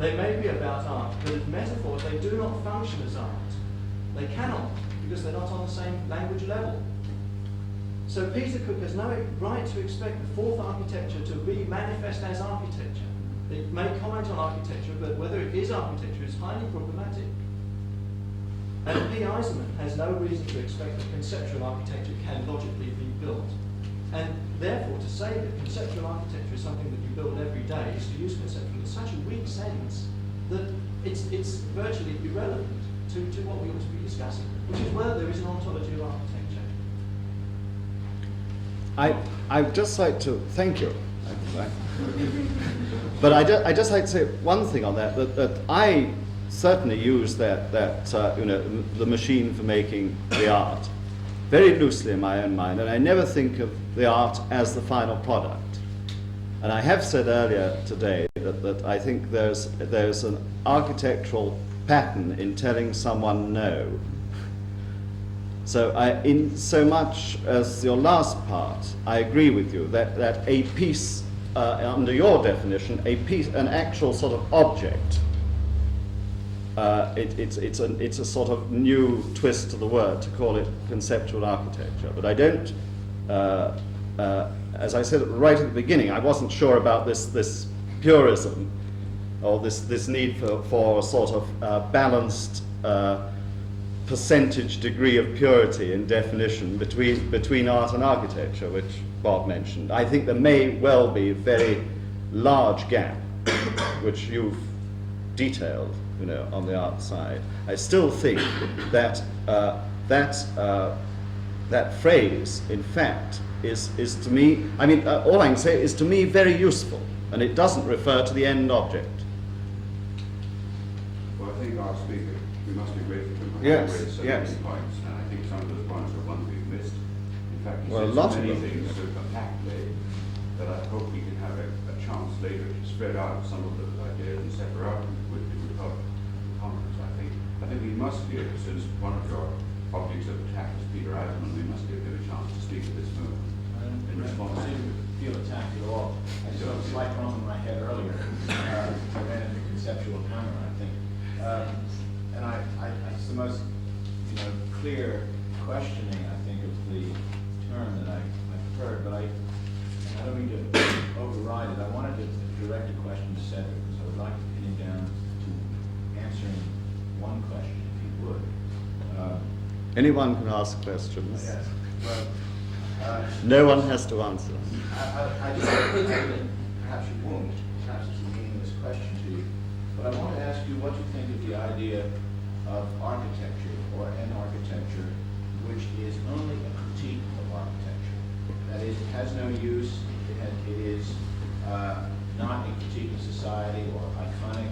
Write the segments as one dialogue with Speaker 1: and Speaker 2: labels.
Speaker 1: They may be about art, but as metaphors, they do not function as art. They cannot, because they're not on the same language level. So Peter Cook has no right to expect the fourth architecture to be manifest as architecture. It may comment on architecture, but whether it is architecture is highly problematic. And P. Eisenman has no reason to expect that conceptual architecture can logically be built. And therefore, to say that conceptual architecture is something that you build every day is to use conceptual in such a weak sense that it's virtually irrelevant to what we ought to be discussing, which is whether there is an ontology of architecture.
Speaker 2: I'd just like to thank you. But I just like to say one thing on that, that I certainly use that the machine for making the art very loosely in my own mind, and I never think of the art as the final product. And I have said earlier today that I think there's an architectural pattern in telling someone no. So in so much as your last part, I agree with you that a piece, under your definition, an actual sort of object, it's a sort of new twist to the word to call it conceptual architecture. But I don't, as I said right at the beginning, I wasn't sure about this purism, or this need for a sort of balanced percentage degree of purity in definition between art and architecture, which Bob mentioned. I think there may well be a very large gap, which you've detailed, on the art side. I still think that that phrase, in fact, is to me, all I can say is to me very useful, and it doesn't refer to the end object.
Speaker 3: Well, I think our speaker, we must be grateful to him.
Speaker 2: Yes,
Speaker 3: so
Speaker 2: yes.
Speaker 3: many points, and I think some of those points are ones we've missed. In fact, he
Speaker 2: Well,
Speaker 3: said
Speaker 2: lots
Speaker 3: so
Speaker 2: of
Speaker 3: many
Speaker 2: them.
Speaker 3: things so compactly that I hope we can have a chance later to spread out some of those ideas and separate them with the conference. I think we must give, since one of your objects of attack is Peter Eisenman, we must give him a chance to speak at this moment in response
Speaker 4: I
Speaker 3: to
Speaker 4: didn't feel attacked at all. I just had a slight bump in my head earlier. I ran into conceptual hammer, I think. And it's the most clear questioning, I think, of the term that I've heard, but I don't mean to override it. I wanted to direct a question to Cedric, because I would like to pin him down to answering one question, if he would.
Speaker 2: Anyone can ask questions.
Speaker 4: Yes. Well,
Speaker 2: No one has to answer.
Speaker 4: I just perhaps you won't, perhaps it's a meaningless question to you, but I want to ask you what you think of the idea of architecture, or an architecture which is only a critique of architecture. That is, it has no use, it is not a critique of society, or iconic,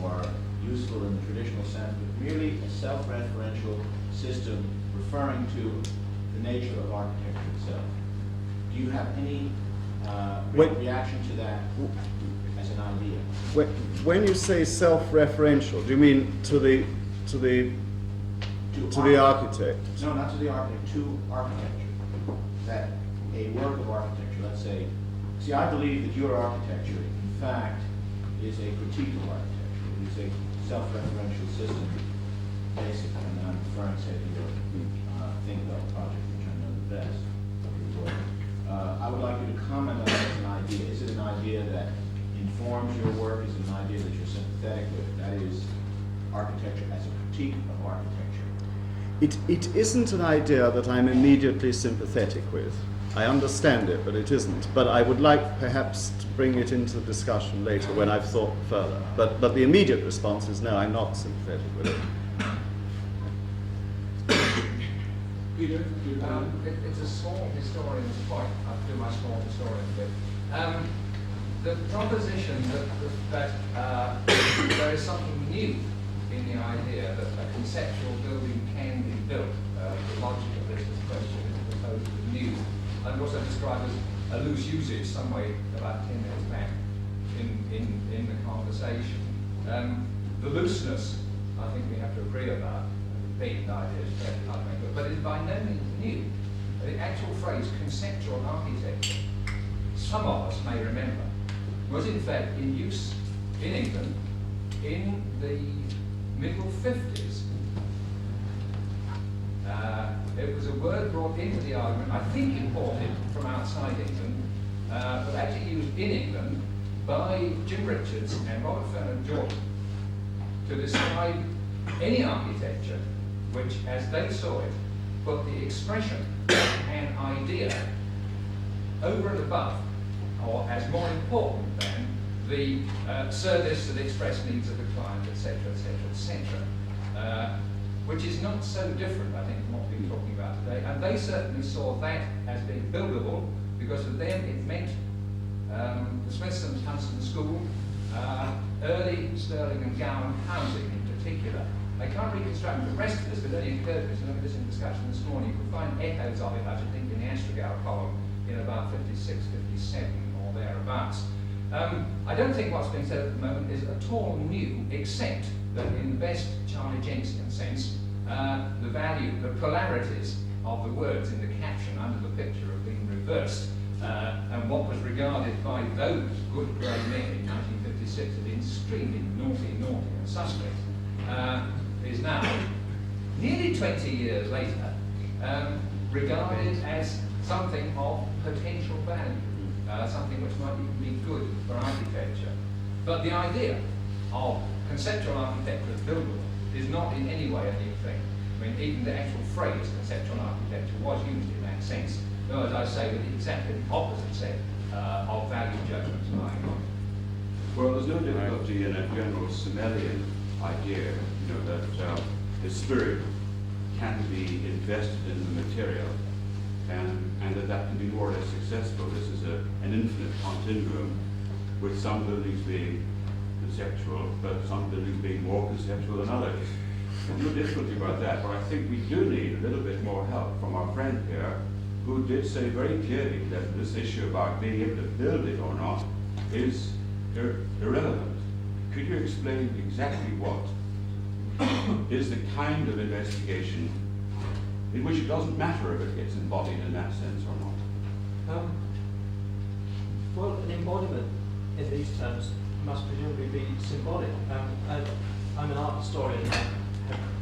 Speaker 4: or useful in the traditional sense, but merely a self-referential system referring to the nature of architecture itself. Do you have any reaction to that as an idea?
Speaker 2: When you say self-referential, do you mean to the architect?
Speaker 4: No, not to the architect, to architecture. That a work of architecture, let's say, see, I believe that your architecture, in fact, is a critique of architecture. It is a self-referential system, basically, and I'm referring to your Think About project, which I know the best. I would like you to comment on it as an idea. Is it an idea that informs your work? Is it an idea that you're sympathetic with? That is, architecture as a critique of architecture.
Speaker 2: It isn't an idea that I'm immediately sympathetic with. I understand it, but it isn't. But I would like perhaps to bring it into the discussion later when I've thought further. But the immediate response is no, I'm not sympathetic with it.
Speaker 5: Peter, it's a small historian's point. I'll do my small historian bit. The proposition that there is something new in the idea that a conceptual building can be built. The logic of this question is proposed as new, and also described as a loose usage some way about 10 minutes back in the conversation. The looseness, I think we have to agree about. Big ideas, but it's by no means new. The actual phrase conceptual architecture, some of us may remember, was in fact in use in England in the middle 50s, it was a word brought into the argument, I think imported from outside England, but actually used in England by Jim Richards and Robert Fernand Jordan to describe any architecture which, as they saw it, put the expression and idea over and above, or as more important than, the service to the express needs of the client, etc., etc., etc., which is not so different, I think, from what we're talking about today. And they certainly saw that as being buildable, because for them it meant the Smithson's Huntston School, early Stirling and Gowan housing in particular. I can't reconstruct the rest of this, but it only occurred to me, so look at this in discussion this morning. You could find echoes of it, I should think, in the Astrogao column in about 56, 57 or thereabouts. I don't think what's being said at the moment is at all new, except that in the best Charlie Jenksian sense, the value, the polarities of the words in the caption under the picture have been reversed. And what was regarded by those good grey men in 1956 as being extremely naughty and suspect, is now, nearly 20 years later, regarded as something of potential value, something which might even be good for architecture. But the idea of conceptual architecture as buildable is not in any way a new thing. I mean, even the actual phrase conceptual architecture was used in that sense, though, as I say, with exactly the opposite set of value judgments lying on.
Speaker 3: Well, there's no difficulty in a general Simmelian idea, you know, that the spirit can be invested in the material, and that can be more or less successful. This is an infinite continuum, with some buildings being conceptual, but some buildings being more conceptual than others. There's no difficulty about that, but I think we do need a little bit more help from our friend here, who did say very clearly that this issue about being able to build it or not is irrelevant. Could you explain exactly what is the kind of investigation in which it doesn't matter if it gets embodied in that sense or not?
Speaker 1: Well, an embodiment in these terms must presumably be symbolic. I'm an art historian and have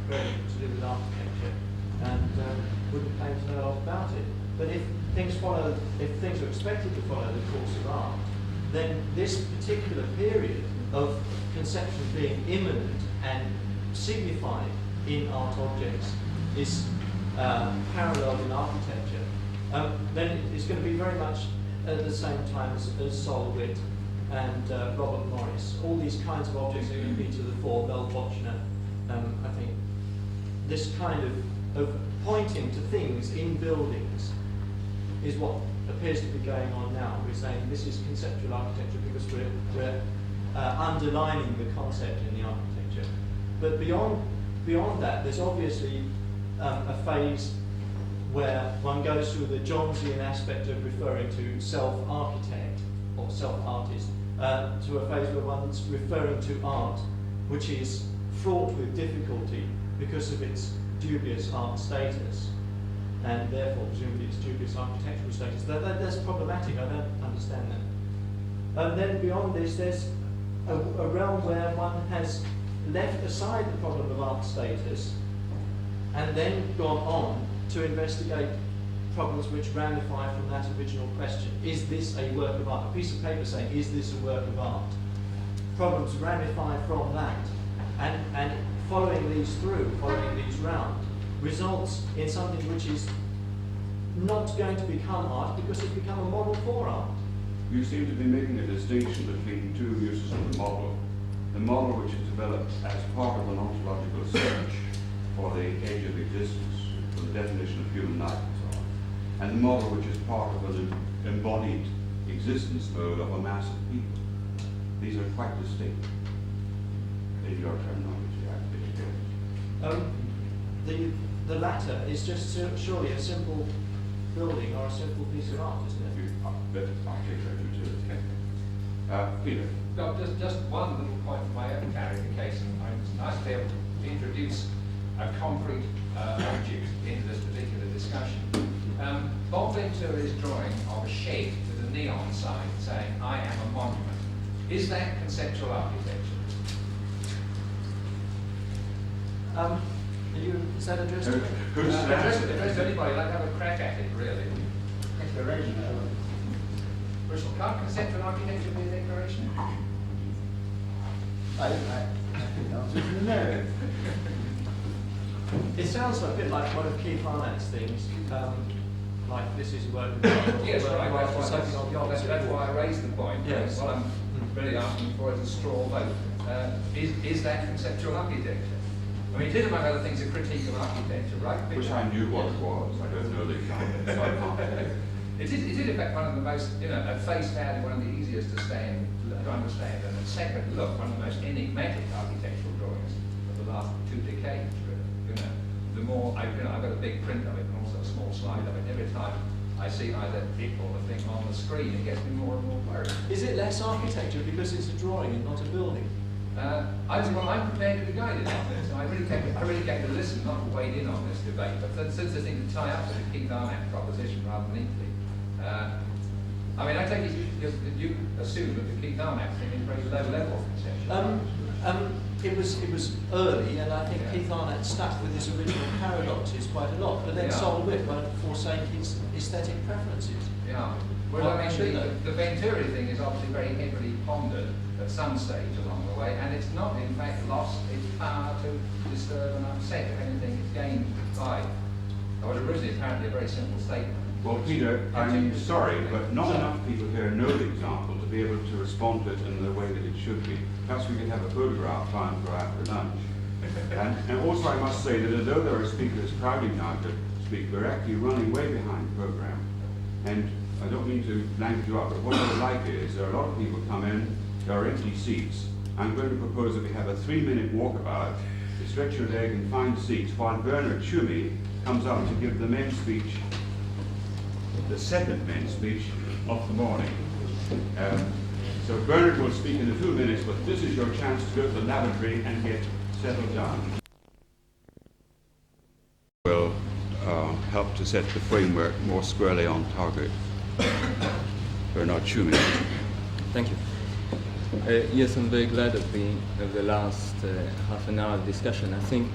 Speaker 1: very little to do with architecture, and wouldn't claim to know a lot about it. But if things are expected to follow the course of art, then this particular period of conception being immanent and signified in art objects is paralleled in architecture. Then it's going to be very much at the same time as Solwit and Robert Morris. All these kinds of objects are going to be to the fore. Mel Bochner, I think. This kind of pointing to things in buildings is what appears to be going on now. We're saying this is conceptual architecture because we're underlining the concept in the architecture. But beyond that, there's obviously a phase where one goes through the Jonesian aspect of referring to self-architect or self-artist to a phase where one's referring to art which is fraught with difficulty because of its dubious art status, and therefore presumably its dubious architectural status. That's problematic, I don't understand that. And then beyond this, there's a realm where one has left aside the problem of art status and then gone on to investigate problems which ramify from that original question. Is this a work of art? A piece of paper saying, is this a work of art? Problems ramify from that. And following these round, results in something which is not going to become art because it's become a model for art.
Speaker 3: You seem to be making a distinction between two uses of the model. The model which is developed as part of an ontological search for the age of existence, for the definition of human life and so on, and the model which is part of an embodied existence mode of a mass of people. These are quite distinct in your terminology, I think.
Speaker 1: The latter is just surely a simple building or a simple piece of art, isn't it?
Speaker 3: Better articulate utility. Peter.
Speaker 5: No, just one little point for my own clarification. It's nice to be able to introduce a concrete object into this particular discussion. Bob Ventura's drawing of a shed with a neon sign saying, "I am a monument." Is that conceptual architecture?
Speaker 1: Is that addressed to me?
Speaker 5: Address to anybody, like have a crack at it, really.
Speaker 4: Declaration.
Speaker 5: Bristol, can't conceptual architecture be a declaration?
Speaker 4: I think the answer is no.
Speaker 1: It sounds a bit like one of Keith Arnett's things, like this is work.
Speaker 5: Yes, right. That's why I raised the point.
Speaker 1: Yes.
Speaker 5: What I'm really asking for is a straw vote. Is that conceptual architecture? I mean, it is, among other things, a critique of architecture, right?
Speaker 3: Which I knew what it was. I don't know the example, so I can't tell you.
Speaker 5: It is in fact one of the most, at face value, one of the easiest to understand, and at second look, one of the most enigmatic architectural drawings of the last 2 decades, really. The more, I've got a big print of it and also a small slide of it. Every time I see either it or the thing on the screen, it gets me more and more worried.
Speaker 1: Is it less architecture because it's a drawing and not a building?
Speaker 5: I'm prepared to be guided on this. I really came to listen, not to wade in on this debate. But since I think to tie up with the Keith Arnett proposition rather neatly, I mean, I take it you assume that the Keith Arnett thing is very low level of conception.
Speaker 1: It was early, and I think Keith Arnett stuck with his original paradoxes quite a lot, but then solved it by forsaking his aesthetic preferences.
Speaker 5: Yeah. Well, I mean, the Venturi thing is obviously very heavily pondered at some stage along the way, and it's not, in fact, lost its power to disturb and upset. If anything, it's gained by what was originally apparently a very simple statement.
Speaker 3: Well, Peter, I'm sorry, but not enough people here know the example to be able to respond to it in the way that it should be. Perhaps we could have a photograph time for after lunch. And also I must say that although there are speakers crowding now to speak, we're actually running way behind the program. And I don't mean to language you up, but what I would like is there are a lot of people come in, there are empty seats. I'm going to propose that we have a 3-minute walkabout to stretch your leg and find seats while Bernard Tschumi comes up to give the men's speech, the second men's speech of the morning. So Bernard will speak in a few minutes, but this is your chance to go to the lavatory and get settled down. Will help to set the framework more squarely on target. Bernard Tschumi.
Speaker 6: Thank you. Yes, I'm very glad of the last half an hour of discussion. I think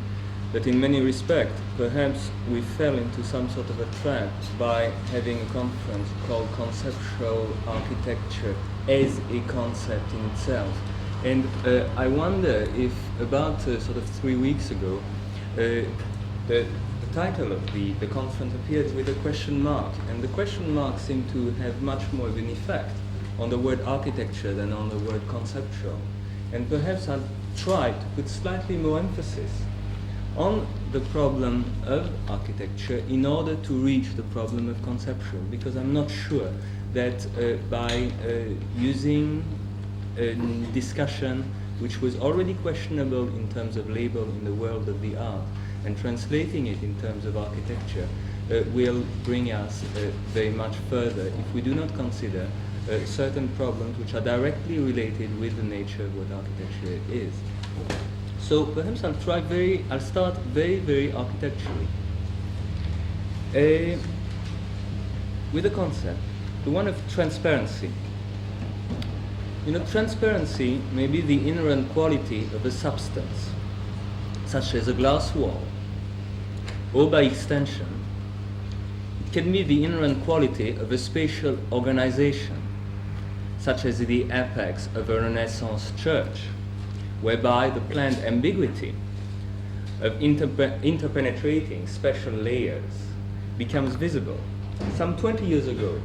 Speaker 6: that in many respects, perhaps we fell into some sort of a trap by having a conference called Conceptual Architecture as a concept in itself. And I wonder if about sort of 3 weeks ago, the title of the conference appeared with a question mark, and the question mark seemed to have much more of an effect on the word architecture than on the word conceptual. And perhaps I'll try to put slightly more emphasis on the problem of architecture in order to reach the problem of conceptual, because I'm not sure that by using a discussion which was already questionable in terms of label in the world of the art and translating it in terms of architecture will bring us very much further if we do not consider certain problems which are directly related with the nature of what architecture is. So perhaps I'll start very, very architecturally. With a concept, the one of transparency. You know, transparency may be the inherent quality of a substance, such as a glass wall, or by extension, it can be the inherent quality of a spatial organization, such as the apex of a Renaissance church, whereby the planned ambiguity of interpenetrating special layers becomes visible. Some 20 years ago,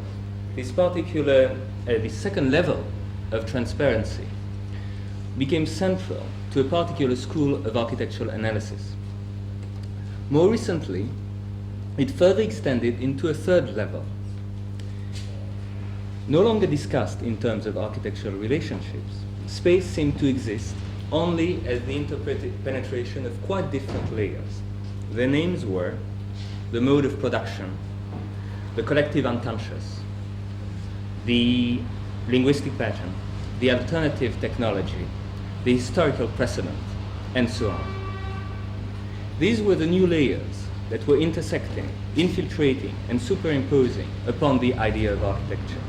Speaker 6: this particular, the second level of transparency became central to a particular school of architectural analysis. More recently, it further extended into a third level, no longer discussed in terms of architectural relationships. Space seemed to exist only as the interpenetration of quite different layers. Their names were the mode of production, the collective unconscious, the linguistic pattern, the alternative technology, the historical precedent, and so on. These were the new layers that were intersecting, infiltrating, and superimposing upon the idea of architecture.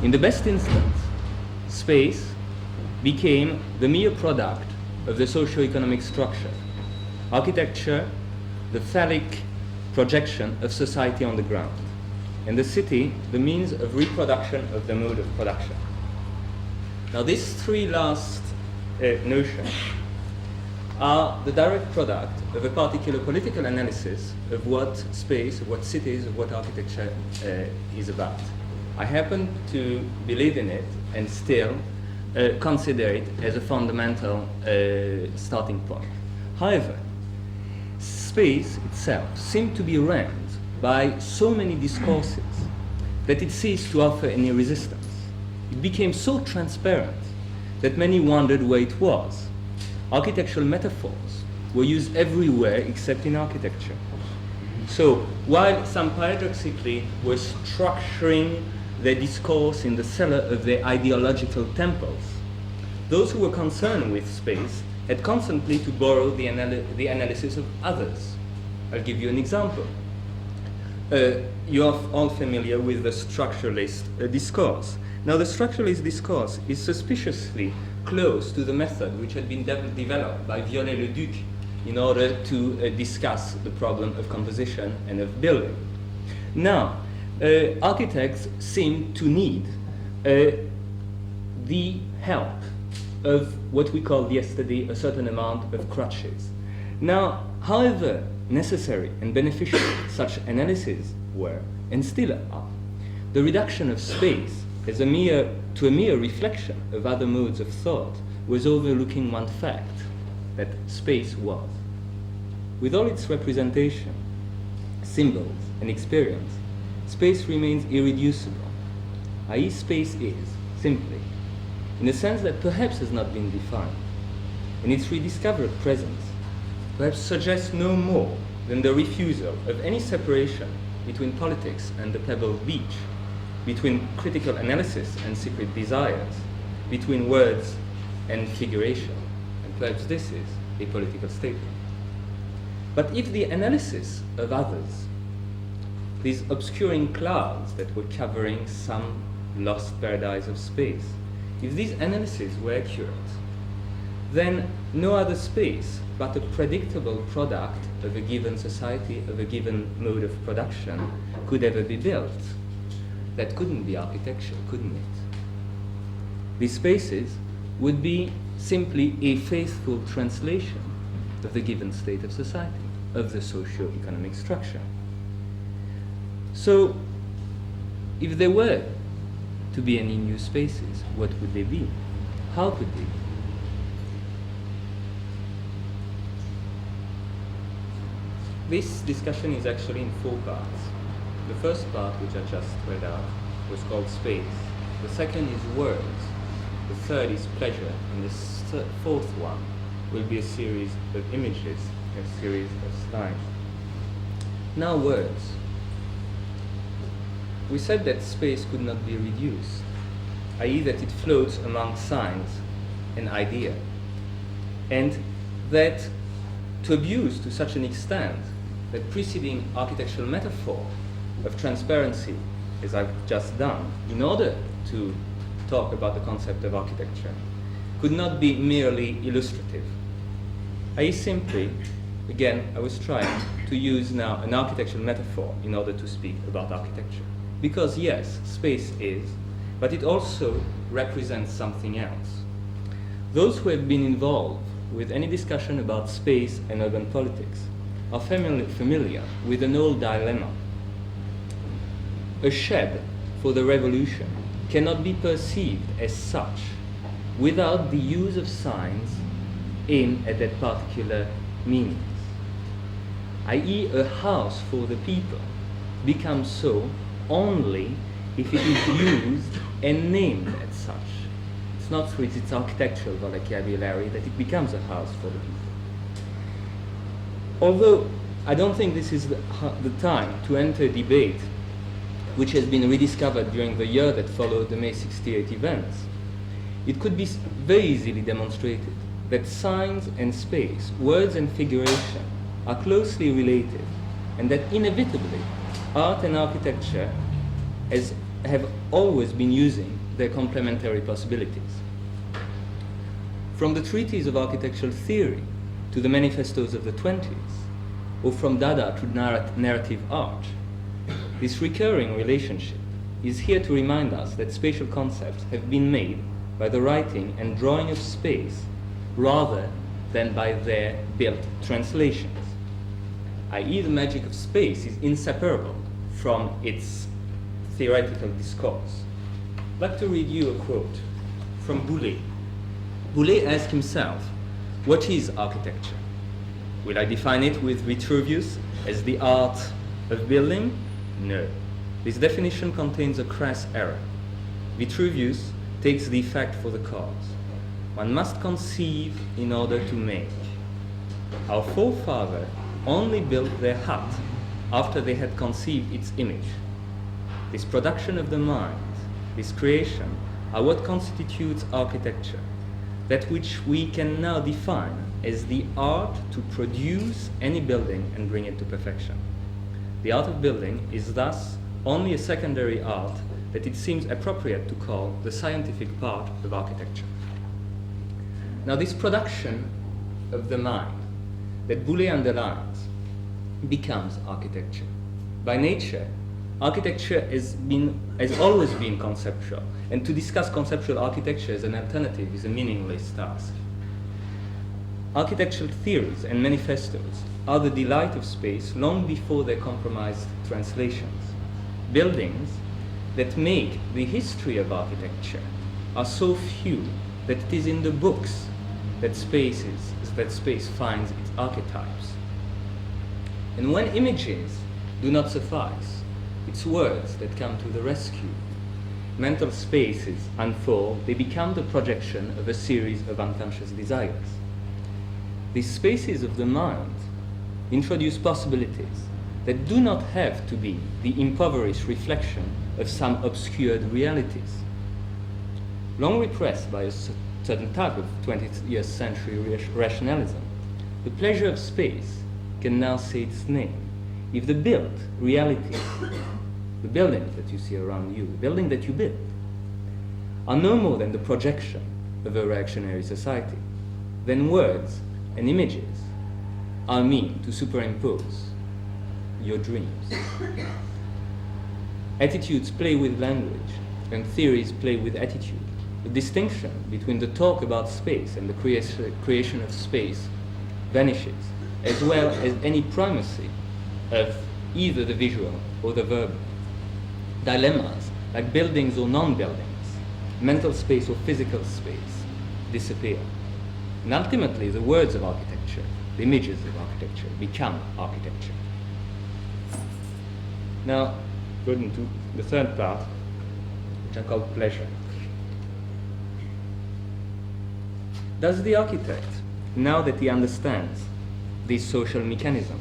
Speaker 6: In the best instance, space became the mere product of the socio-economic structure. Architecture, the phallic projection of society on the ground, and the city, the means of reproduction of the mode of production. Now, these three last notions are the direct product of a particular political analysis of what space, of what cities, of what architecture is about. I happen to believe in it and still consider it as a fundamental starting point. However, space itself seemed to be rammed by so many discourses that it ceased to offer any resistance. It became so transparent that many wondered where it was. Architectural metaphors were used everywhere except in architecture. So while some paradoxically were structuring their discourse in the cellar of their ideological temples, those who were concerned with space had constantly to borrow the analysis of others. I'll give you an example. You're all familiar with the structuralist discourse. Now, the structuralist discourse is suspiciously close to the method which had been developed by Viollet-le-Duc in order to discuss the problem of composition and of building. Now, architects seem to need the help of what we called yesterday a certain amount of crutches. Now, however necessary and beneficial such analyses were, and still are, the reduction of space as a mere reflection of other modes of thought was overlooking one fact, that space was. With all its representation, symbols, and experience, space remains irreducible, i.e. space is, simply, in a sense that perhaps has not been defined, and its rediscovered presence perhaps suggests no more than the refusal of any separation between politics and the pebbled beach, between critical analysis and secret desires, between words and figuration, and perhaps this is a political statement. But if the analysis of others, these obscuring clouds that were covering some lost paradise of space, if these analyses were accurate, then no other space but a predictable product of a given society, of a given mode of production, could ever be built. That couldn't be architecture, couldn't it? These spaces would be simply a faithful translation of the given state of society, of the socio-economic structure. So, if there were to be any new spaces, what would they be? How could they be? This discussion is actually in 4 parts. The first part, which I just read out, was called space. The second is words. The third is pleasure. And the fourth one will be a series of images, a series of slides. Now, words. We said that space could not be reduced, i.e. that it floats among signs and idea, and that to abuse to such an extent that preceding architectural metaphor of transparency, as I've just done, in order to talk about the concept of architecture, could not be merely illustrative. I simply, again, I was trying to use now an architectural metaphor in order to speak about architecture. Because yes, space is, but it also represents something else. Those who have been involved with any discussion about space and urban politics are familiar with an old dilemma. A shed for the revolution cannot be perceived as such without the use of signs aimed at that particular meanings. I.e., a house for the people becomes so only if it is used and named as such. It's not through its architectural vocabulary that it becomes a house for the people. Although I don't think this is the time to enter a debate which has been rediscovered during the year that followed the May 68 events, it could be very easily demonstrated that signs and space, words and figuration are closely related, and that inevitably art and architecture have always been using their complementary possibilities. from the treatise of architectural theory to the manifestos of the 20s, or from Dada to narrative art, this recurring relationship is here to remind us that spatial concepts have been made by the writing and drawing of space rather than by their built translations, i.e. the magic of space is inseparable from its theoretical discourse. I'd like to read you a quote from Boullée. Boullée asked himself, what is architecture? Will I define it with Vitruvius as the art of building? No. This definition contains a crass error. Vitruvius takes the effect for the cause. One must conceive in order to make. Our forefathers only built their hut after they had conceived its image. This production of the mind, this creation, are what constitutes architecture, that which we can now define as the art to produce any building and bring it to perfection. The art of building is thus only a secondary art that it seems appropriate to call the scientific part of architecture. Now, this production of the mind that Boullée underlines becomes architecture. By nature, architecture has always been conceptual, and to discuss conceptual architecture as an alternative is a meaningless task. Architectural theories and manifestos are the delight of space long before their compromised translations. Buildings that make the history of architecture are so few that it is in the books that space finds its archetypes. And when images do not suffice, it's words that come to the rescue. Mental spaces unfold, they become the projection of a series of unconscious desires. These spaces of the mind introduce possibilities that do not have to be the impoverished reflection of some obscured realities. Long repressed by a certain type of 20th century rationalism, the pleasure of space can now say its name. If the built reality, the buildings that you see around you, the building that you build, are no more than the projection of a reactionary society, then words and images are mean to superimpose your dreams. Attitudes play with language, and theories play with attitude. The distinction between the talk about space and the creation of space vanishes, as well as any primacy of either the visual or the verbal. Dilemmas, like buildings or non-buildings, mental space or physical space, disappear. And ultimately, the words of architecture, the images of architecture, become architecture. Now, going to the third part, which I call pleasure. Does the architect, now that he understands this social mechanism,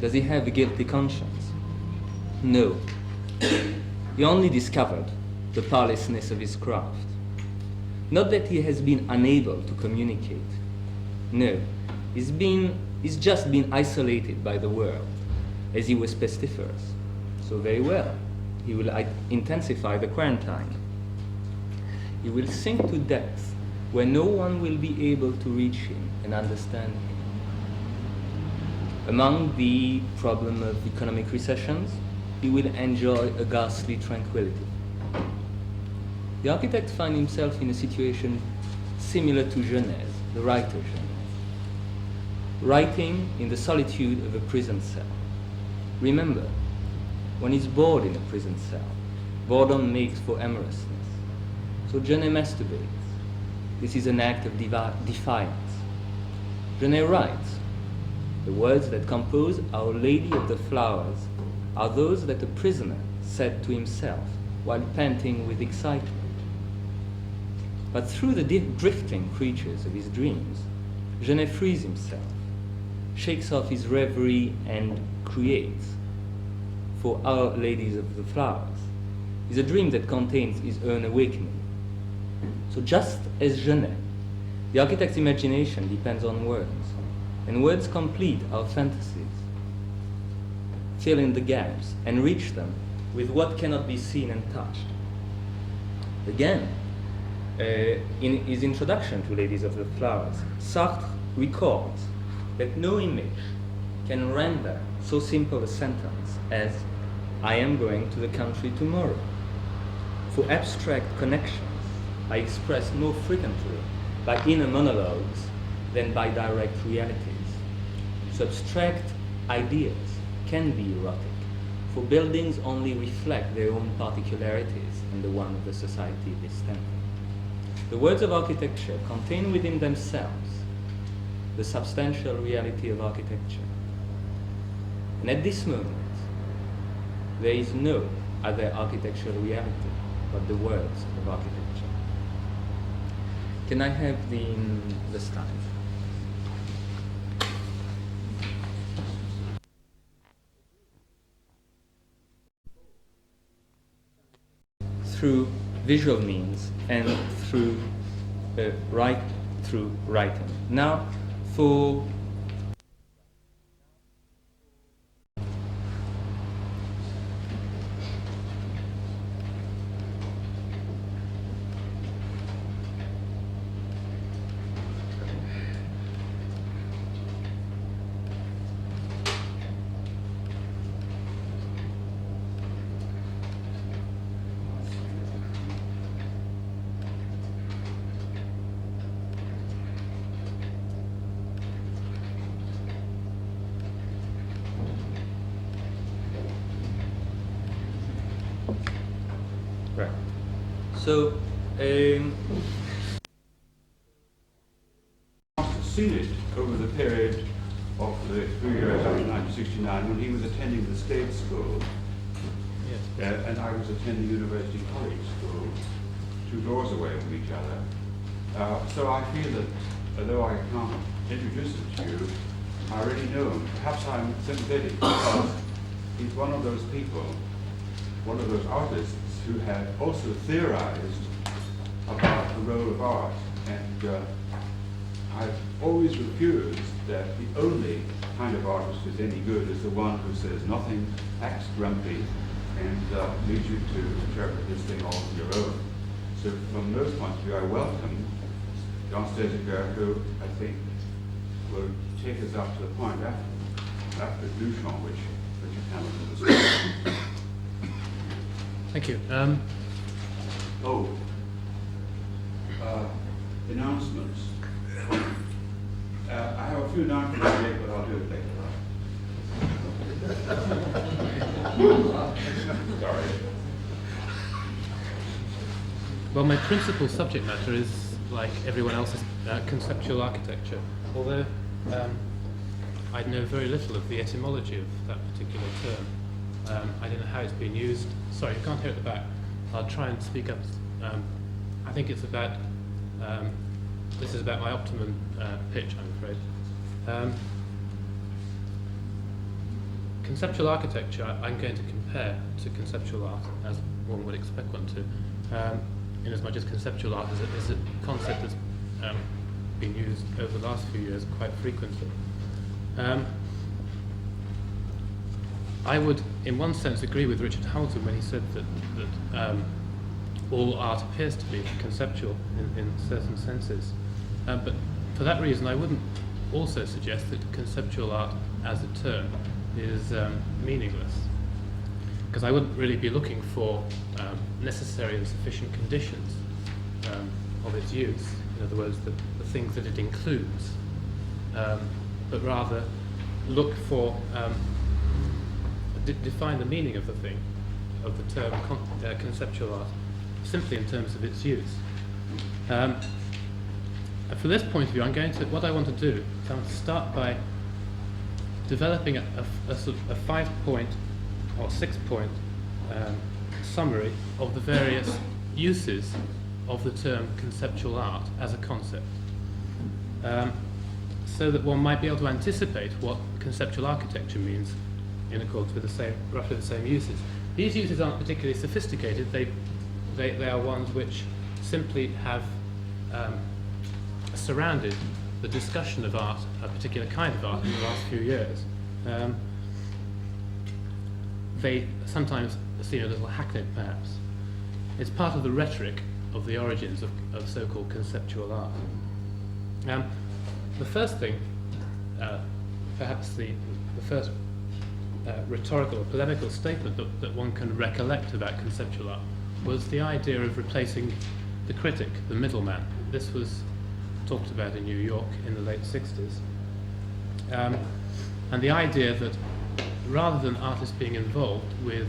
Speaker 6: does he have a guilty conscience? No. He only discovered the powerlessness of his craft. Not that he has been unable to communicate. No, he's just been isolated by the world, as he was pestiferous. So very well, he will intensify the quarantine. He will sink to depths where no one will be able to reach him and understand him. Among the problem of economic recessions, he will enjoy a ghastly tranquility. The architect finds himself in a situation similar to Genèse, the writer Genèse, writing in the solitude of a prison cell. Remember, when he's bored in a prison cell, boredom makes for amorousness. So Genèse masturbates. This is an act of defiance. Genèse writes, the words that compose Our Lady of the Flowers are those that a prisoner said to himself while panting with excitement. But through the drifting creatures of his dreams, Genèse frees himself, shakes off his reverie and creates. For Our Ladies of the Flowers is a dream that contains his own awakening. So just as Genèse, the architect's imagination depends on words, and words complete our fantasies, fill in the gaps, and reach them with what cannot be seen and touched. Again, in his introduction to Ladies of the Flowers, Sartre records that no image can render so simple a sentence as "I am going to the country tomorrow." For abstract connections are expressed more frequently by inner monologues than by direct realities. So abstract ideas can be erotic, for buildings only reflect their own particularities and the one of the society they stand in. The words of architecture contain within themselves the substantial reality of architecture. And at this moment, there is no other architectural reality but the words of architecture. Can I have the slide? Through visual means and through writing. Now, for right. So,
Speaker 3: seen it over the period of the 3 years after 1969 when he was attending the state school. Yes. And I was attending University College School, 2 doors away from each other. So I feel that although I can't introduce it to you, I already know him. Perhaps I'm sympathetic because he's one of those people, one of those artists who had also theorized about the role of art. And I've always refused that the only kind of artist who's any good is the one who says nothing, acts grumpy, and leads you to interpret this thing all on your own. So from those points of view, I welcome John Stezaker, who I think will take us up to the point after Duchamp, which you cannot understand.
Speaker 7: Thank you.
Speaker 3: Announcements. I have a few announcements to make, but I'll do it later. Sorry.
Speaker 7: Well, my principal subject matter is, like everyone else's, conceptual architecture. Although I know very little of the etymology of that particular term. I don't know how it's been used. Sorry, you can't hear at the back. I'll try and speak up. I think it's about, this is about my optimum pitch, I'm afraid. Conceptual architecture I'm going to compare to conceptual art, as one would expect one to, in as much as conceptual art is a concept that's been used over the last few years quite frequently. I would, in one sense, agree with Richard Hamilton when he said that all art appears to be conceptual in certain senses. But for that reason, I wouldn't also suggest that conceptual art as a term is meaningless, because I wouldn't really be looking for necessary and sufficient conditions of its use, in other words, the things that it includes, but rather look for define the meaning of the thing, of the term conceptual art, simply in terms of its use. From this point of view, what I want to do is I want to start by developing a sort of a 5-point or 6-point summary of the various uses of the term conceptual art as a concept, so that one might be able to anticipate what conceptual architecture means in accordance with roughly the same uses. These uses aren't particularly sophisticated. They are ones which simply have surrounded the discussion of art, a particular kind of art, in the last few years. They sometimes seem a little hackneyed, perhaps. It's part of the rhetoric of the origins of so-called conceptual art. The first thing, perhaps the first rhetorical or polemical statement that one can recollect about conceptual art was the idea of replacing the critic, the middleman. This was talked about in New York in the late 60s. And the idea that rather than artists being involved with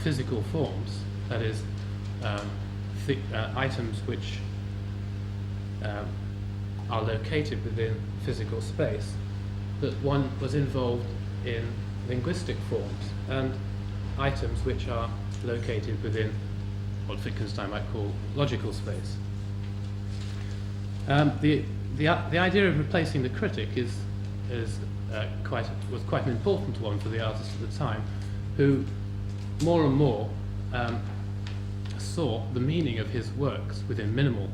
Speaker 7: physical forms, that is, items which are located within physical space, that one was involved in linguistic forms and items which are located within what Wittgenstein might call logical space. The idea of replacing the critic was quite an important one for the artist at the time, who more and more saw the meaning of his works within minimal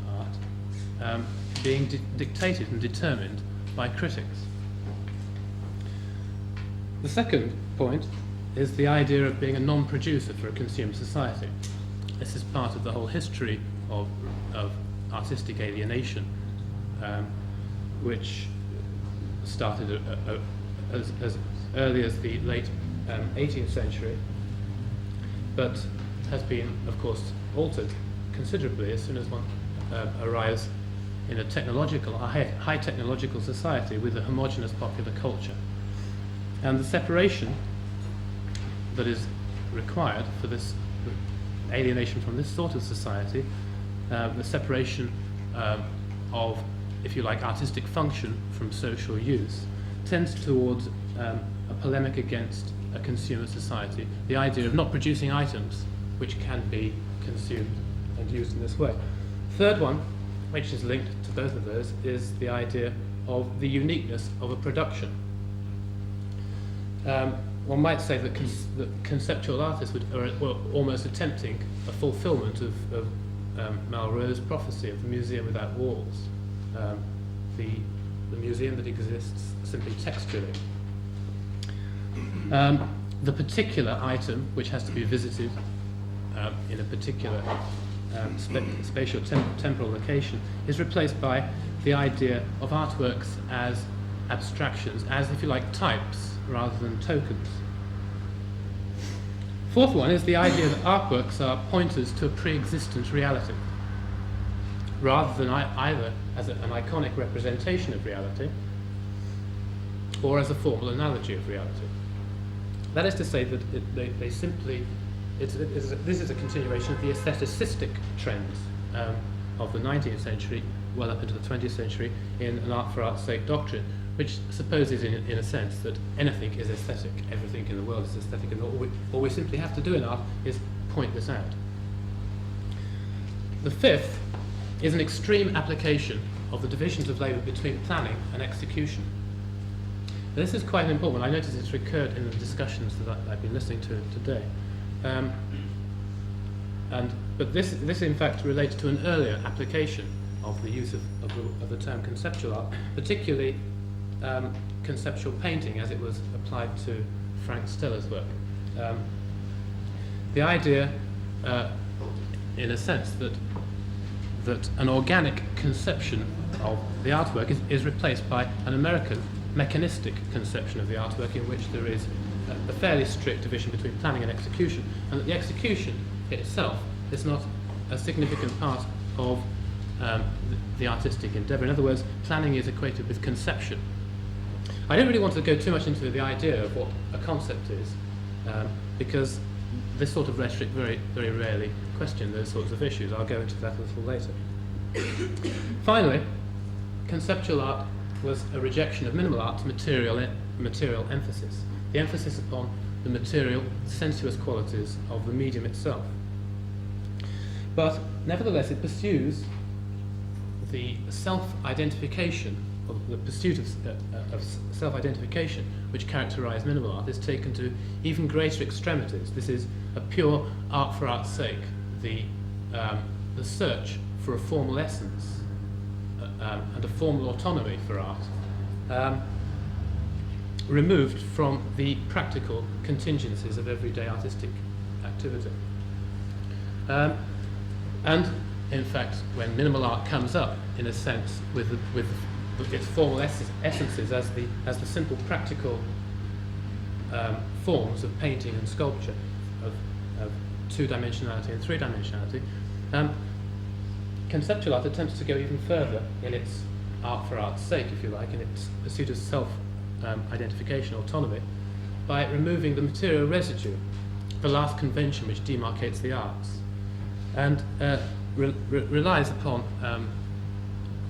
Speaker 7: art being dictated and determined by critics. The second point is the idea of being a non-producer for a consumer society. This is part of the whole history of artistic alienation, which started as early as the late 18th century, but has been, of course, altered considerably as soon as one arrives in a high technological society with a homogeneous popular culture. And the separation that is required for this alienation from this sort of society, the separation of, if you like, artistic function from social use, tends towards a polemic against a consumer society, the idea of not producing items which can be consumed and used in this way. Third one, which is linked to both of those, is the idea of the uniqueness of a production. One might say that conceptual artists were almost attempting a fulfillment of Malraux's prophecy of the museum without walls, the museum that exists simply textually. The particular item which has to be visited in a particular spatial temporal location is replaced by the idea of artworks as abstractions, as, if you like, types rather than tokens. Fourth one is the idea that artworks are pointers to a pre-existent reality, rather than either as an iconic representation of reality or as a formal analogy of reality. That is to say that they simply, this is a continuation of the aestheticistic trends of the 19th century, well up into the 20th century, in an art for art's sake doctrine, which supposes in a sense that anything is aesthetic, everything in the world is aesthetic, and all we simply have to do in art is point this out. The fifth is an extreme application of the divisions of labour between planning and execution. This is quite important. I notice it's recurred in the discussions that I've been listening to today. But this in fact relates to an earlier application of the use of the term conceptual art, particularly conceptual painting as it was applied to Frank Steller's work. The idea, in a sense, that an organic conception of the artwork is replaced by an American mechanistic conception of the artwork, in which there is a fairly strict division between planning and execution, and that the execution itself is not a significant part of the artistic endeavour. In other words, planning is equated with conception. I don't really want to go too much into the idea of what a concept is, because this sort of rhetoric very, very rarely question those sorts of issues. I'll go into that a little later. Finally, conceptual art was a rejection of minimal art's material emphasis, the emphasis upon the material, sensuous qualities of the medium itself. But nevertheless, it pursues the self-identification, or the pursuit of self-identification, which characterised minimal art, is taken to even greater extremities. This is a pure art for art's sake, the search for a formal essence and a formal autonomy for art, removed from the practical contingencies of everyday artistic activity. And in fact, when minimal art comes up, in a sense, with its formal essences as the simple practical forms of painting and sculpture, of two-dimensionality and three-dimensionality, conceptual art attempts to go even further in its art for art's sake, if you like, in its pursuit of self-identification, autonomy, by removing the material residue, the last convention which demarcates the arts, and relies upon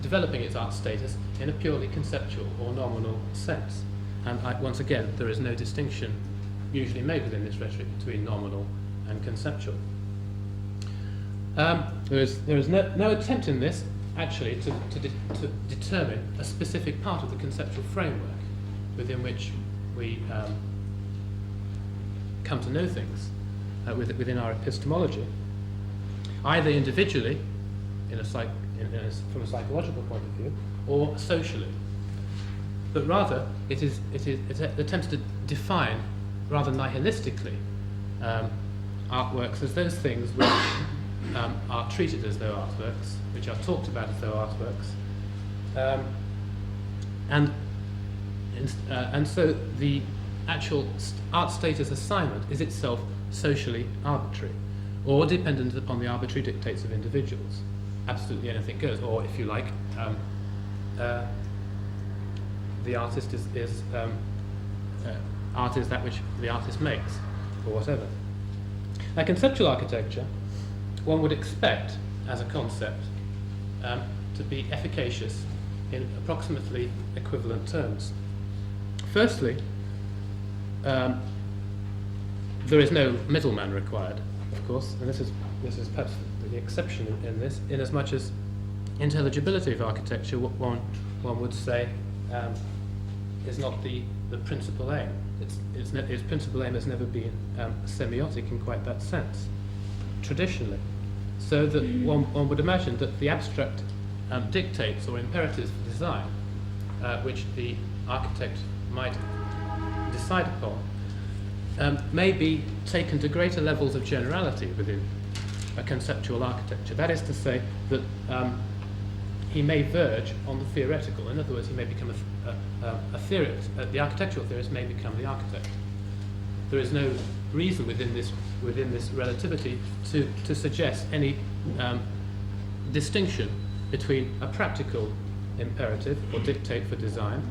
Speaker 7: developing its art status in a purely conceptual or nominal sense. And once again, there is no distinction usually made within this rhetoric between nominal and conceptual. There is no attempt in this actually to determine a specific part of the conceptual framework within which we come to know things within our epistemology, either individually, from a psychological point of view, or socially. But rather, it attempts to define, rather nihilistically, artworks as those things which are treated as though artworks, which are talked about as though artworks, and so the actual art status assignment is itself socially arbitrary, or dependent upon the arbitrary dictates of individuals. Absolutely anything goes, or if you like, the artist is art is that which the artist makes, or whatever. Now, conceptual architecture, one would expect, as a concept, to be efficacious in approximately equivalent terms. Firstly, there is no middleman required, of course, and this is perhaps the exception in this, in as much as intelligibility of architecture, what one would say, is not the principal aim. Its principal aim has never been semiotic in quite that sense, traditionally. So that one would imagine that the abstract dictates or imperatives for design, which the architect might decide upon, may be taken to greater levels of generality within a conceptual architecture. That is to say that he may verge on the theoretical. In other words, he may become a theorist. The architectural theorist may become the architect. There is no reason within this relativity to suggest any distinction between a practical imperative or dictate for design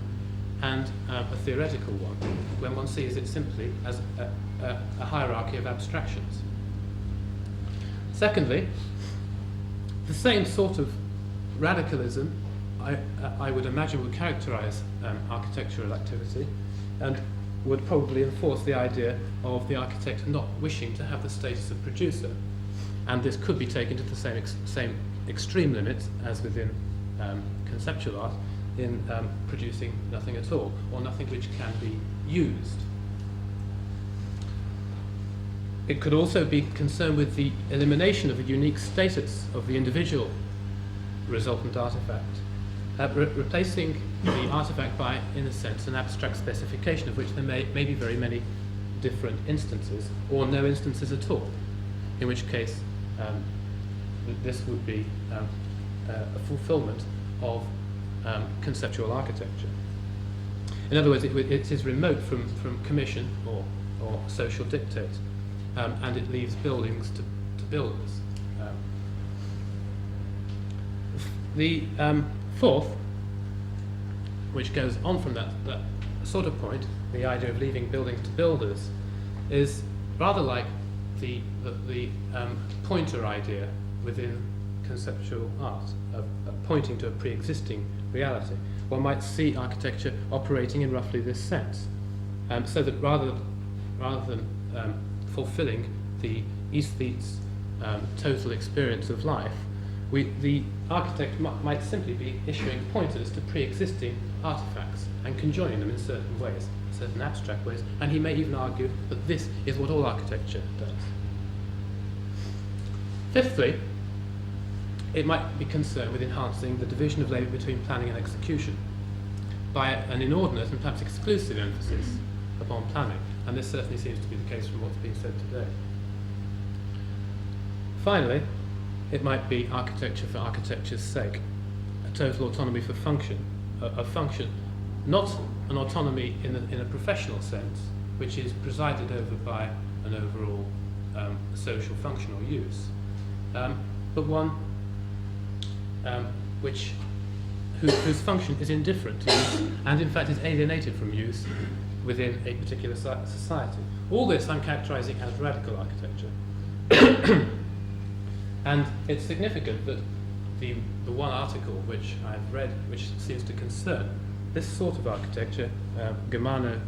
Speaker 7: and a theoretical one, when one sees it simply as a hierarchy of abstractions. Secondly, the same sort of radicalism I would imagine would characterize architectural activity, and would probably enforce the idea of the architect not wishing to have the status of producer. And this could be taken to the same extreme limits as within conceptual art, in producing nothing at all, or nothing which can be used. It could also be concerned with the elimination of the unique status of the individual resultant artifact, replacing the artifact by, in a sense, an abstract specification of which there may be very many different instances, or no instances at all, in which case this would be a fulfillment of conceptual architecture. In other words, it is remote from commission or social dictate, and it leaves buildings to builders. The fourth, which goes on from that sort of point, the idea of leaving buildings to builders, is rather like the pointer idea within conceptual art, of pointing to a pre-existing reality. One might see architecture operating in roughly this sense, so that rather than fulfilling the aesthete's total experience of life, the architect might simply be issuing pointers to pre-existing artifacts and conjoining them in certain ways, certain abstract ways, and he may even argue that this is what all architecture does. Fifthly, it might be concerned with enhancing the division of labour between planning and execution by an inordinate and perhaps exclusive emphasis upon planning, and this certainly seems to be the case from what's been said today. finally, it might be architecture for architecture's sake, a total autonomy for function, a function, not an autonomy in a professional sense, which is presided over by an overall social function or use, but one whose function is indifferent to use and in fact is alienated from use within a particular society. All this I'm characterizing as radical architecture. And it's significant that the one article which I've read, which seems to concern this sort of architecture, Germano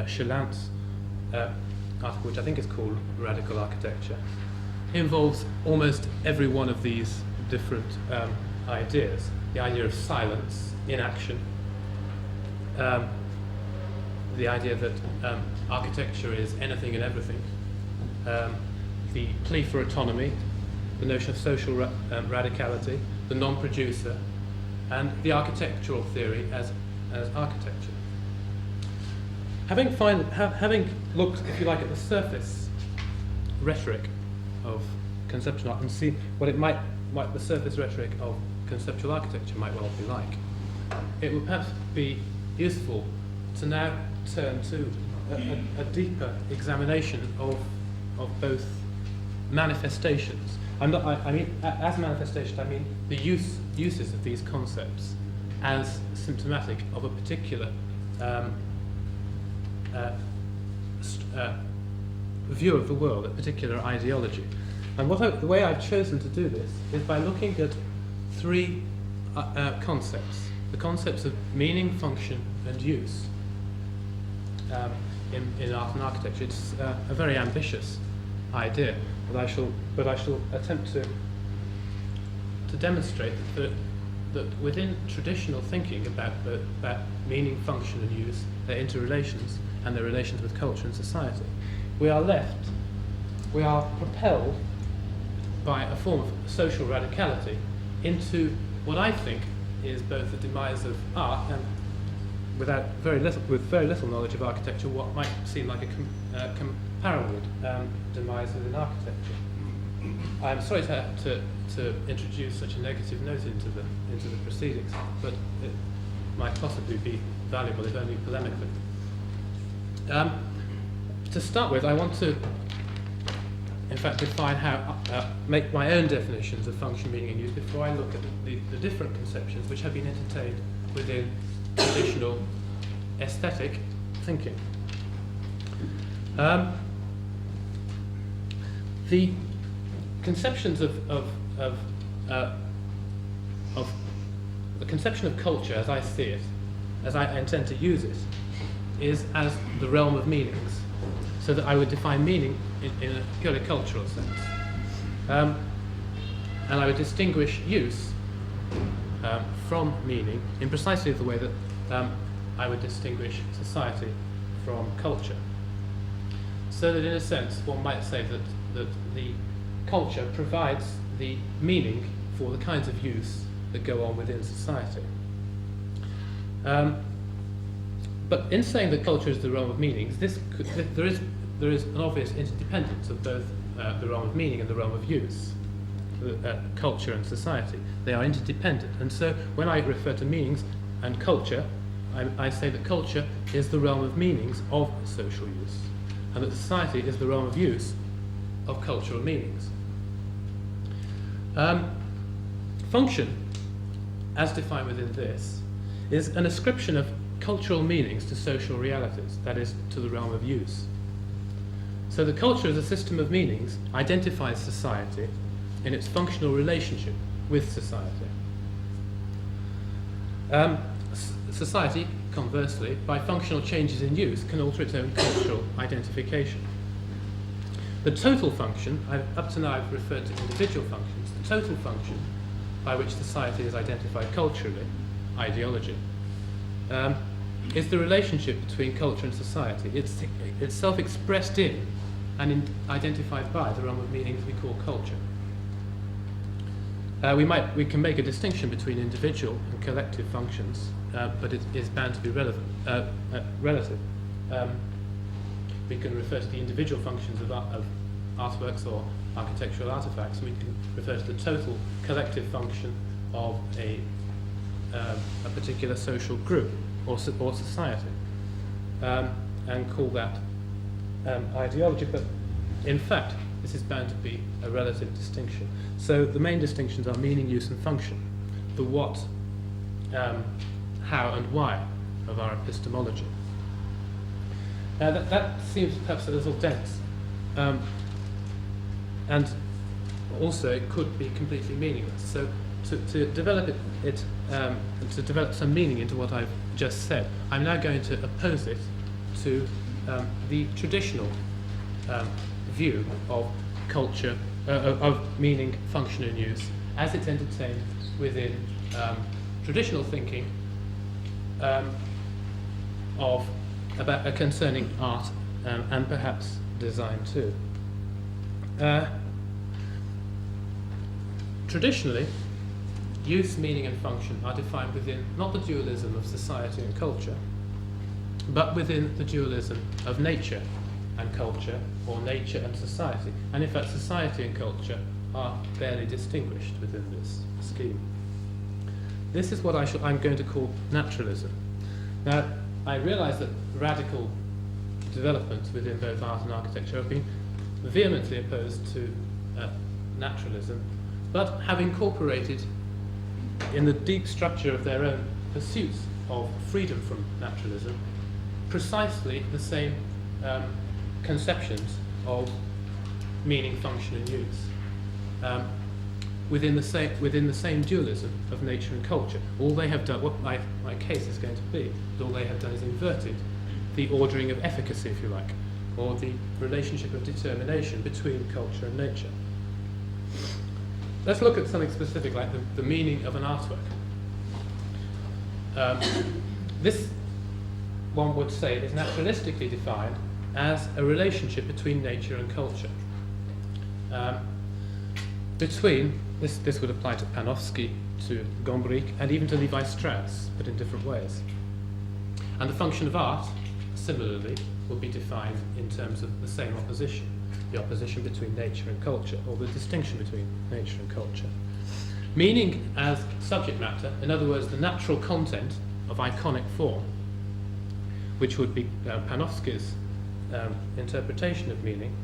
Speaker 7: Schellant's article, which I think is called Radical Architecture, involves almost every one of these different ideas. The idea of silence, inaction, the idea that architecture is anything and everything, the plea for autonomy, the notion of social radicality, the non-producer, and the architectural theory as architecture. Having looked, if you like, at the surface rhetoric of conceptual art and see what the surface rhetoric of conceptual architecture might well be like, it would perhaps be useful to now turn to a deeper examination of both manifestations. As manifestation, I mean the uses of these concepts as symptomatic of a particular view of the world, a particular ideology. And the way I've chosen to do this is by looking at three concepts: the concepts of meaning, function, and use in art and architecture. It's a very ambitious idea, but I shall attempt to demonstrate that within traditional thinking about meaning, function, and use, their interrelations and their relations with culture and society, we are propelled by a form of social radicality into what I think is both the demise of art and, with very little knowledge of architecture, what might seem like a comparable demise within architecture. I'm sorry to have to introduce such a negative note into the proceedings, but it might possibly be valuable, if only polemically. To start with, I want to, in fact, define make my own definitions of function, meaning, and use before I look at the different conceptions which have been entertained within traditional aesthetic thinking. The conceptions of the conception of culture, as I see it, as I intend to use it, is as the realm of meanings, so that I would define meaning in a purely cultural sense, and I would distinguish use from meaning in precisely the way that I would distinguish society from culture. So that in a sense, one might say that the culture provides the meaning for the kinds of use that go on within society. But in saying that culture is the realm of meanings, there is an obvious interdependence of both the realm of meaning and the realm of use, culture and society. They are interdependent, and so when I refer to meanings and culture, I say that culture is the realm of meanings of social use, and that society is the realm of use of cultural meanings. Function, as defined within this, is an ascription of cultural meanings to social realities, that is, to the realm of use. So the culture as a system of meanings identifies society in its functional relationship with society. Society, conversely, by functional changes in use, can alter its own cultural identification. The total function, up to now I've referred to individual functions, the total function by which society is identified culturally, ideology, is the relationship between culture and society. It's itself expressed in and identified by the realm of meanings we call culture. We can make a distinction between individual and collective functions, but it is bound to be relative. We can refer to the individual functions of artworks or architectural artifacts, we can refer to the total collective function of a particular social group or society, and call that ideology. But in fact, this is bound to be a relative distinction. So the main distinctions are meaning, use, and function. The what, how, and why of our epistemology. That seems perhaps a little dense, and also it could be completely meaningless. So to develop to develop some meaning into what I've just said, I'm now going to oppose it to the traditional view of culture, of meaning, function, and use, as it's entertained within traditional thinking concerning art and perhaps design too. Traditionally, use, meaning, and function are defined within not the dualism of society and culture, but within the dualism of nature and culture, or nature and society. And in fact, society and culture are barely distinguished within this scheme. This is what I'm going to call naturalism. Now, I realise that radical developments within both art and architecture have been vehemently opposed to naturalism, but have incorporated in the deep structure of their own pursuits of freedom from naturalism precisely the same conceptions of meaning, function, and use within the same dualism of nature and culture. All they have done, what my case is going to be, all they have done is inverted the ordering of efficacy, if you like, or the relationship of determination between culture and nature. Let's look at something specific, like the meaning of an artwork. This, one would say, is naturalistically defined as a relationship between nature and culture. This would apply to Panofsky, to Gombrich, and even to Levi Strauss, but in different ways. And the function of art, similarly, will be defined in terms of the same opposition, the opposition between nature and culture, or the distinction between nature and culture. Meaning as subject matter, in other words, the natural content of iconic form, which would be Panofsky's interpretation of meaning,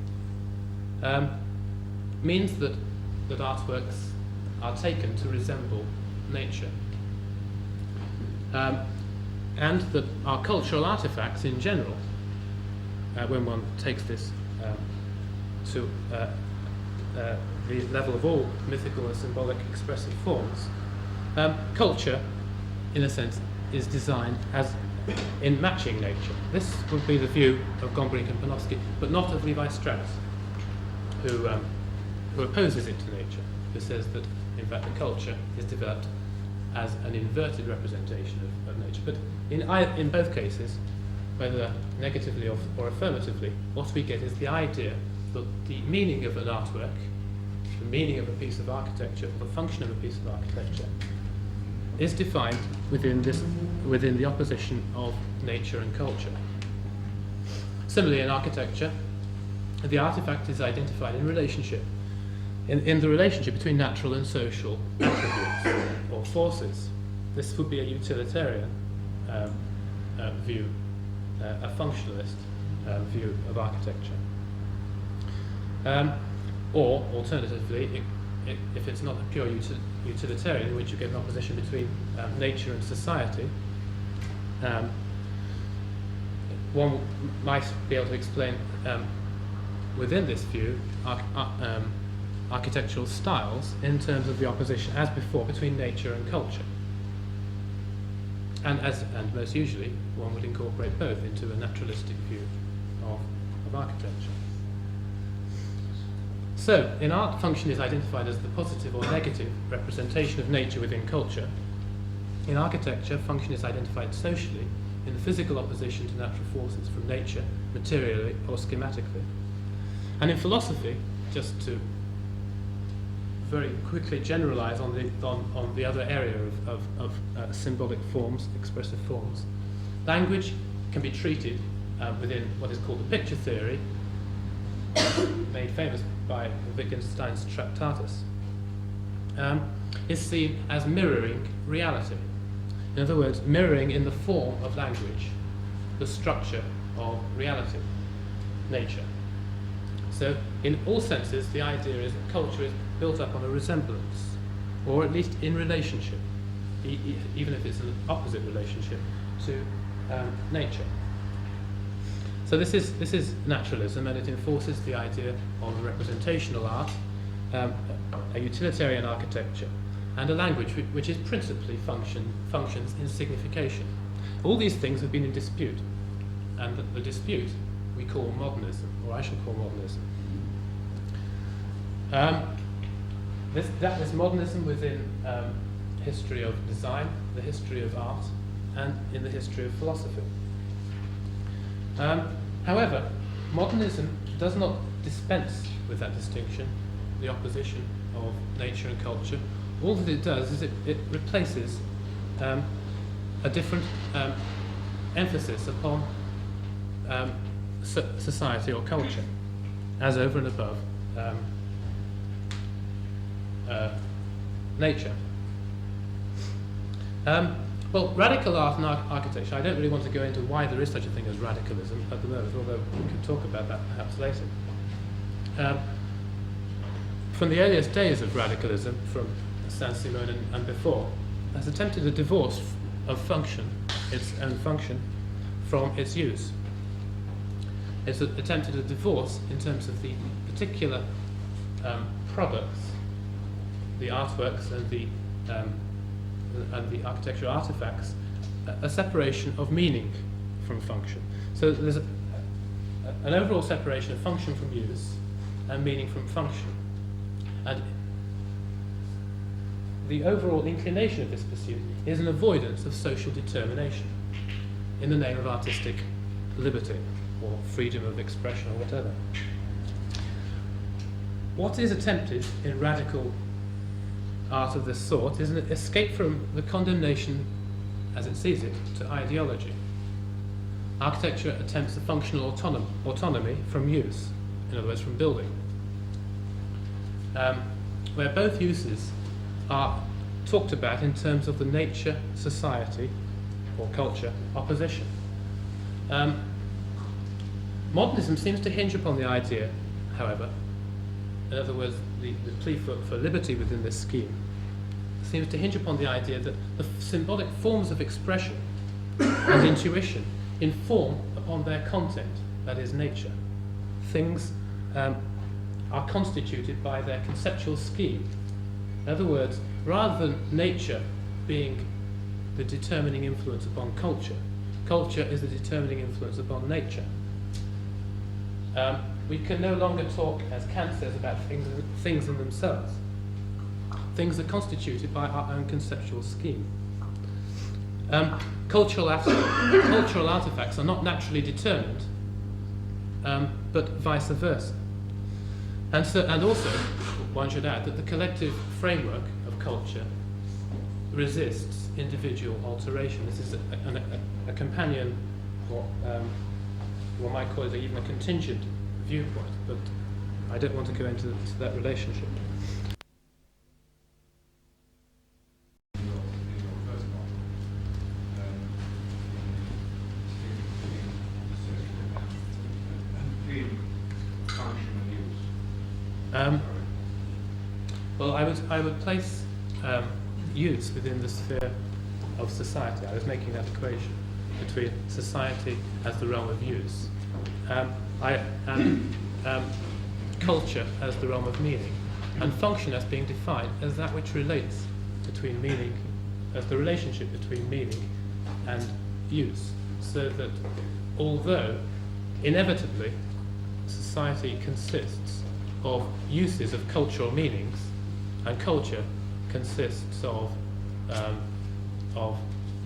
Speaker 7: means that artworks are taken to resemble nature. And that our cultural artifacts in general, when one takes this to the level of all mythical and symbolic expressive forms, culture, in a sense, is designed as in matching nature. This would be the view of Gombrich and Panofsky, but not of Levi Strauss, who opposes it to nature, who says that, in fact, the culture is developed as an inverted representation of nature. But in both cases, whether negatively or affirmatively, what we get is the idea that the meaning of an artwork, the meaning of a piece of architecture, or the function of a piece of architecture, is defined within the opposition of nature and culture. Similarly, in architecture, the artifact is identified in relationship, in the relationship between natural and social attributes or forces. This would be a utilitarian view, a functionalist view of architecture. Or, alternatively, if it's not a pure utilitarian, in which you get an opposition between nature and society, one might be able to explain within this view architectural styles in terms of the opposition, as before, between nature and culture. And most usually, one would incorporate both into a naturalistic view of architecture. So, in art, function is identified as the positive or negative representation of nature within culture. In architecture, function is identified socially in the physical opposition to natural forces from nature, materially or schematically. And in philosophy, just to very quickly generalize on the other area of symbolic forms, expressive forms, language can be treated within what is called the picture theory made famous by Wittgenstein's Tractatus, is seen as mirroring reality. In other words, mirroring in the form of language the structure of reality, nature. So, in all senses, the idea is that culture is built up on a resemblance, or at least in relationship, even if it's an opposite relationship, to nature. So this is naturalism, and it enforces the idea of representational art, a utilitarian architecture, and a language which is principally functions in signification. All these things have been in dispute, and the dispute we call modernism, or I shall call modernism. This modernism within history of design, the history of art, and in the history of philosophy. However, modernism does not dispense with that distinction, the opposition of nature and culture. All that it does is it replaces a different emphasis upon society or culture, as over and above nature. Well, radical art and architecture, I don't really want to go into why there is such a thing as radicalism at the moment, although we could talk about that perhaps later. From the earliest days of radicalism, from Saint-Simon and before, has attempted a divorce of function, its own function, from its use. It's attempted a divorce in terms of the particular products, the artworks and the architectural artifacts, a separation of meaning from function. So there's an overall separation of function from use and meaning from function. And the overall inclination of this pursuit is an avoidance of social determination in the name of artistic liberty or freedom of expression or whatever. What is attempted in radical art of this sort is an escape from the condemnation, as it sees it, to ideology. Architecture attempts a functional autonomy from use, in other words, from building, where both uses are talked about in terms of the nature, society, or culture opposition. Modernism seems to hinge upon the idea, however, in other words, the plea for liberty within this scheme seems to hinge upon the idea that the symbolic forms of expression and intuition inform upon their content, that is, nature. Things are constituted by their conceptual scheme. In other words, rather than nature being the determining influence upon culture, culture is the determining influence upon nature. We can no longer talk, as Kant says, about things in themselves. Things are constituted by our own conceptual scheme. Cultural artifacts are not naturally determined, but vice versa. And also, one should add that the collective framework of culture resists individual alteration. This is a companion, or one might call it even a contingent viewpoint, but I don't want to go into that relationship. Well, I would place use within the sphere of society. I was making that equation between society as the realm of use, and culture as the realm of meaning, and function as being defined as that which relates between meaning, as the relationship between meaning and use, so that although inevitably society consists of uses of cultural meanings, and culture consists of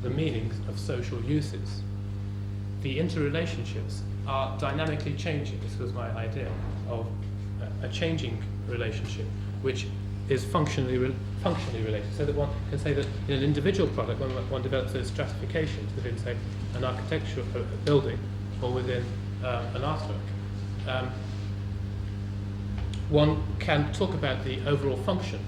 Speaker 7: the meanings of social uses, the interrelationships are dynamically changing. This was my idea of a changing relationship, which is functionally related, so that one can say that in an individual product, one develops those stratifications within, say, an architectural building or within an artwork. one can talk about the overall function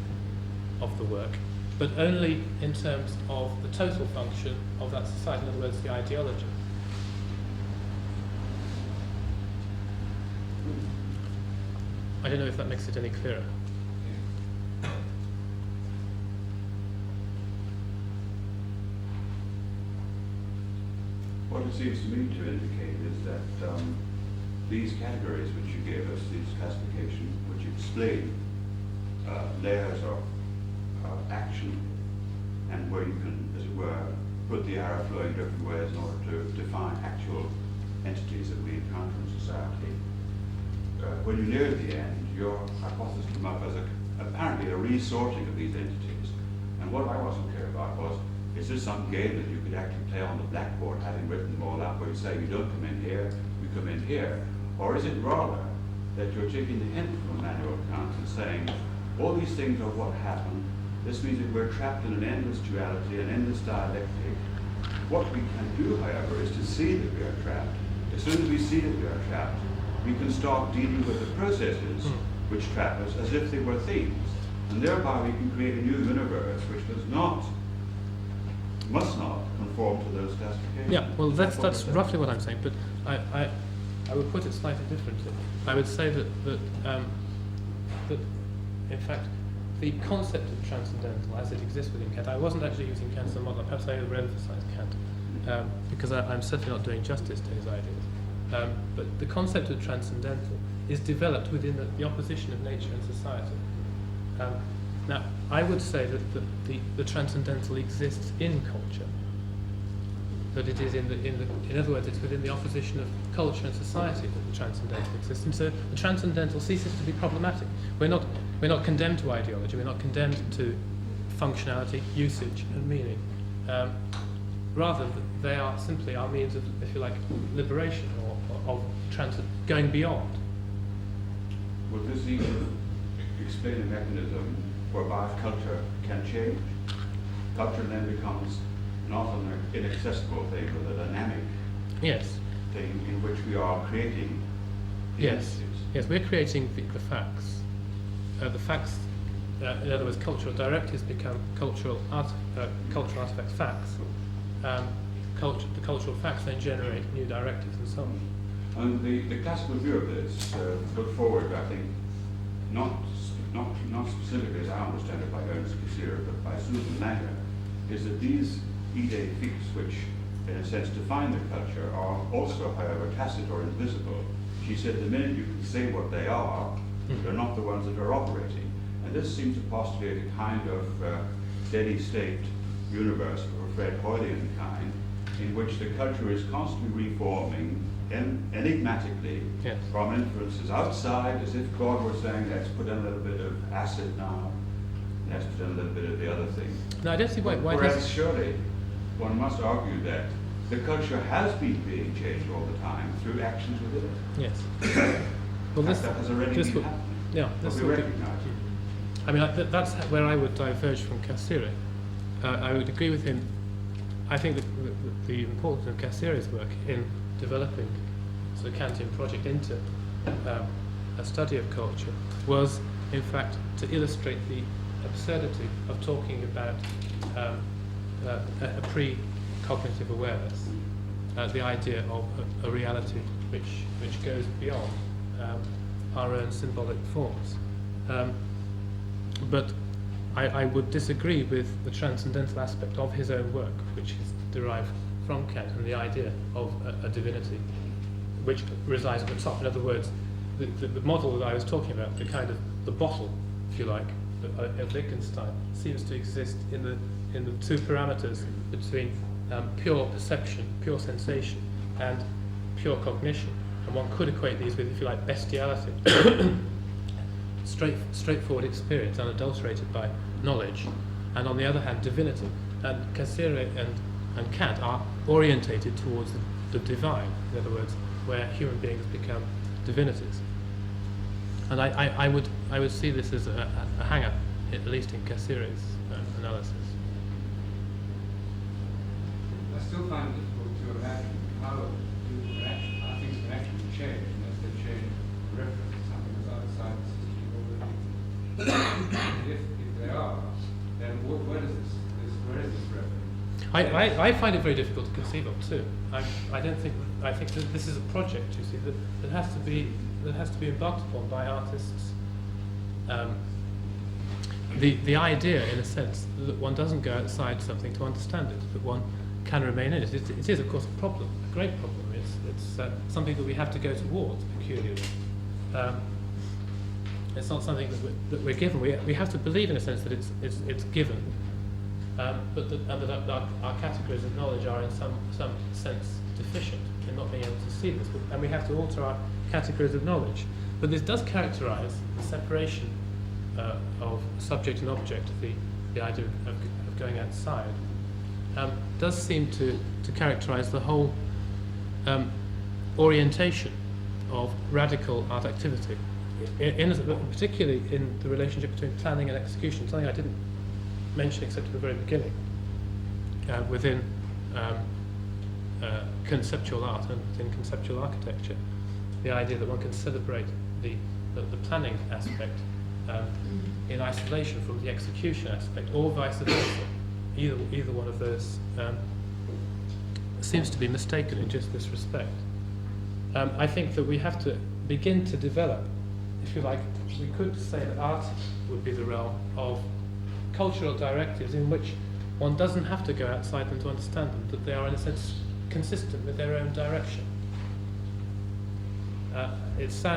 Speaker 7: of the work, but only in terms of the total function of that society, in other words, the ideology. I don't know if that makes it any clearer.
Speaker 3: What it seems to me to indicate is that these categories which you gave us, these classifications which explain layers of action, and where you can, as it were, put the arrow flowing different ways in order to define actual entities that we encounter in society. When you near the end, your hypothesis came up as apparently a resorting of these entities. And what I wasn't clear about was, is this some game that you could actually play on the blackboard, having written them all up, where you say, you don't come in here, you come in here? Or is it rather that you're taking the hint from a manual account and saying, all these things are what happen, this means that we're trapped in an endless duality, an endless dialectic. What we can do, however, is to see that we are trapped. As soon as we see that we are trapped, we can start dealing with the processes which trap us as if they were things. And thereby we can create a new universe which must not conform to those classifications.
Speaker 7: Yeah, well, that's roughly what I'm saying, but I would put it slightly differently. I would say that in fact, the concept of transcendental as it exists within Kant, I wasn't actually using Kant as a model, perhaps I overemphasized Kant, because I'm certainly not doing justice to his ideas. But the concept of transcendental is developed within the opposition of nature and society. Now, I would say that the transcendental exists in culture. That it is in other words, it's within the opposition of culture and society that the transcendental exists. And so the transcendental ceases to be problematic. We're not condemned to ideology. We're not condemned to functionality, usage, and meaning. Rather, they are simply our means of, if you like, liberation or of going beyond.
Speaker 3: Would this even explain a mechanism whereby culture can change? Culture then becomes not an inaccessible thing, but a dynamic thing in which we are creating the entities.
Speaker 7: Yes, we're creating the facts. The facts, in other words, cultural directives become cultural artifacts, facts. The cultural facts then generate new directives and so on.
Speaker 3: And the classical view of this, put forward, I think, not specifically as I understand it by Ernst Cassirer, but by Susan Langer, is that these idées fixes, which in a sense define the culture, are also, however, tacit or invisible. She said the minute you can say what they are, they're not the ones that are operating. And this seems to postulate a kind of steady state universe of a Fred Hoylean kind, in which the culture is constantly reforming enigmatically from influences outside, as if God were saying, let's put in a little bit of acid now, let's put in a little bit of the other thing.
Speaker 7: No, I don't see why
Speaker 3: Whereas surely one must argue that the culture has been being changed all the time through actions within it.
Speaker 7: Yes. Well,
Speaker 3: that has already been happening.
Speaker 7: Yeah,
Speaker 3: But we recognize it.
Speaker 7: I mean, that's where I would diverge from Cassirer. I would agree with him. I think that the importance of Cassirer's work in developing the Kantian project into a study of culture was, in fact, to illustrate the absurdity of talking about a pre-cognitive awareness, the idea of a reality which goes beyond our own symbolic forms. But I would disagree with the transcendental aspect of his own work, which is derived from Kant, and the idea of a divinity which resides at the top. In other words, the model that I was talking about, the bottle, if you like, of Wittgenstein, seems to exist in the two parameters between pure perception, pure sensation, and pure cognition. And one could equate these with, if you like, bestiality. Straightforward experience, unadulterated by knowledge, and on the other hand, divinity. And Cassirer and Kant are orientated towards the divine, in other words, where human beings become divinities. And I would see this as a hang-up, at least in Cassirer's analysis.
Speaker 8: I still find it difficult to imagine how things can actually change unless they change reference to something that's outside the system of
Speaker 7: I find it very difficult to conceive of too. I think that this is a project, you see, that has to be embarked upon by artists. The idea, in a sense, that one doesn't go outside something to understand it, that one can remain in it. It is, of course, a problem, a great problem. It's something that we have to go towards peculiarly. It's not something that we're given. We have to believe, in a sense, that it's given, but that our categories of knowledge are in some sense deficient in not being able to see this, and we have to alter our categories of knowledge. But this does characterize the separation of subject and object, the idea of going outside, does seem to characterize the whole orientation of radical art activity, particularly in the relationship between planning and execution, something I didn't mention except at the very beginning, within conceptual art and within conceptual architecture, the idea that one can celebrate the planning aspect in isolation from the execution aspect, or vice versa. Either one of those seems to be mistaken in just this respect. I think that we have to begin to develop, if you like, we could say that art would be the realm of cultural directives in which one doesn't have to go outside them to understand them, that they are in a sense consistent with their own direction. It sounds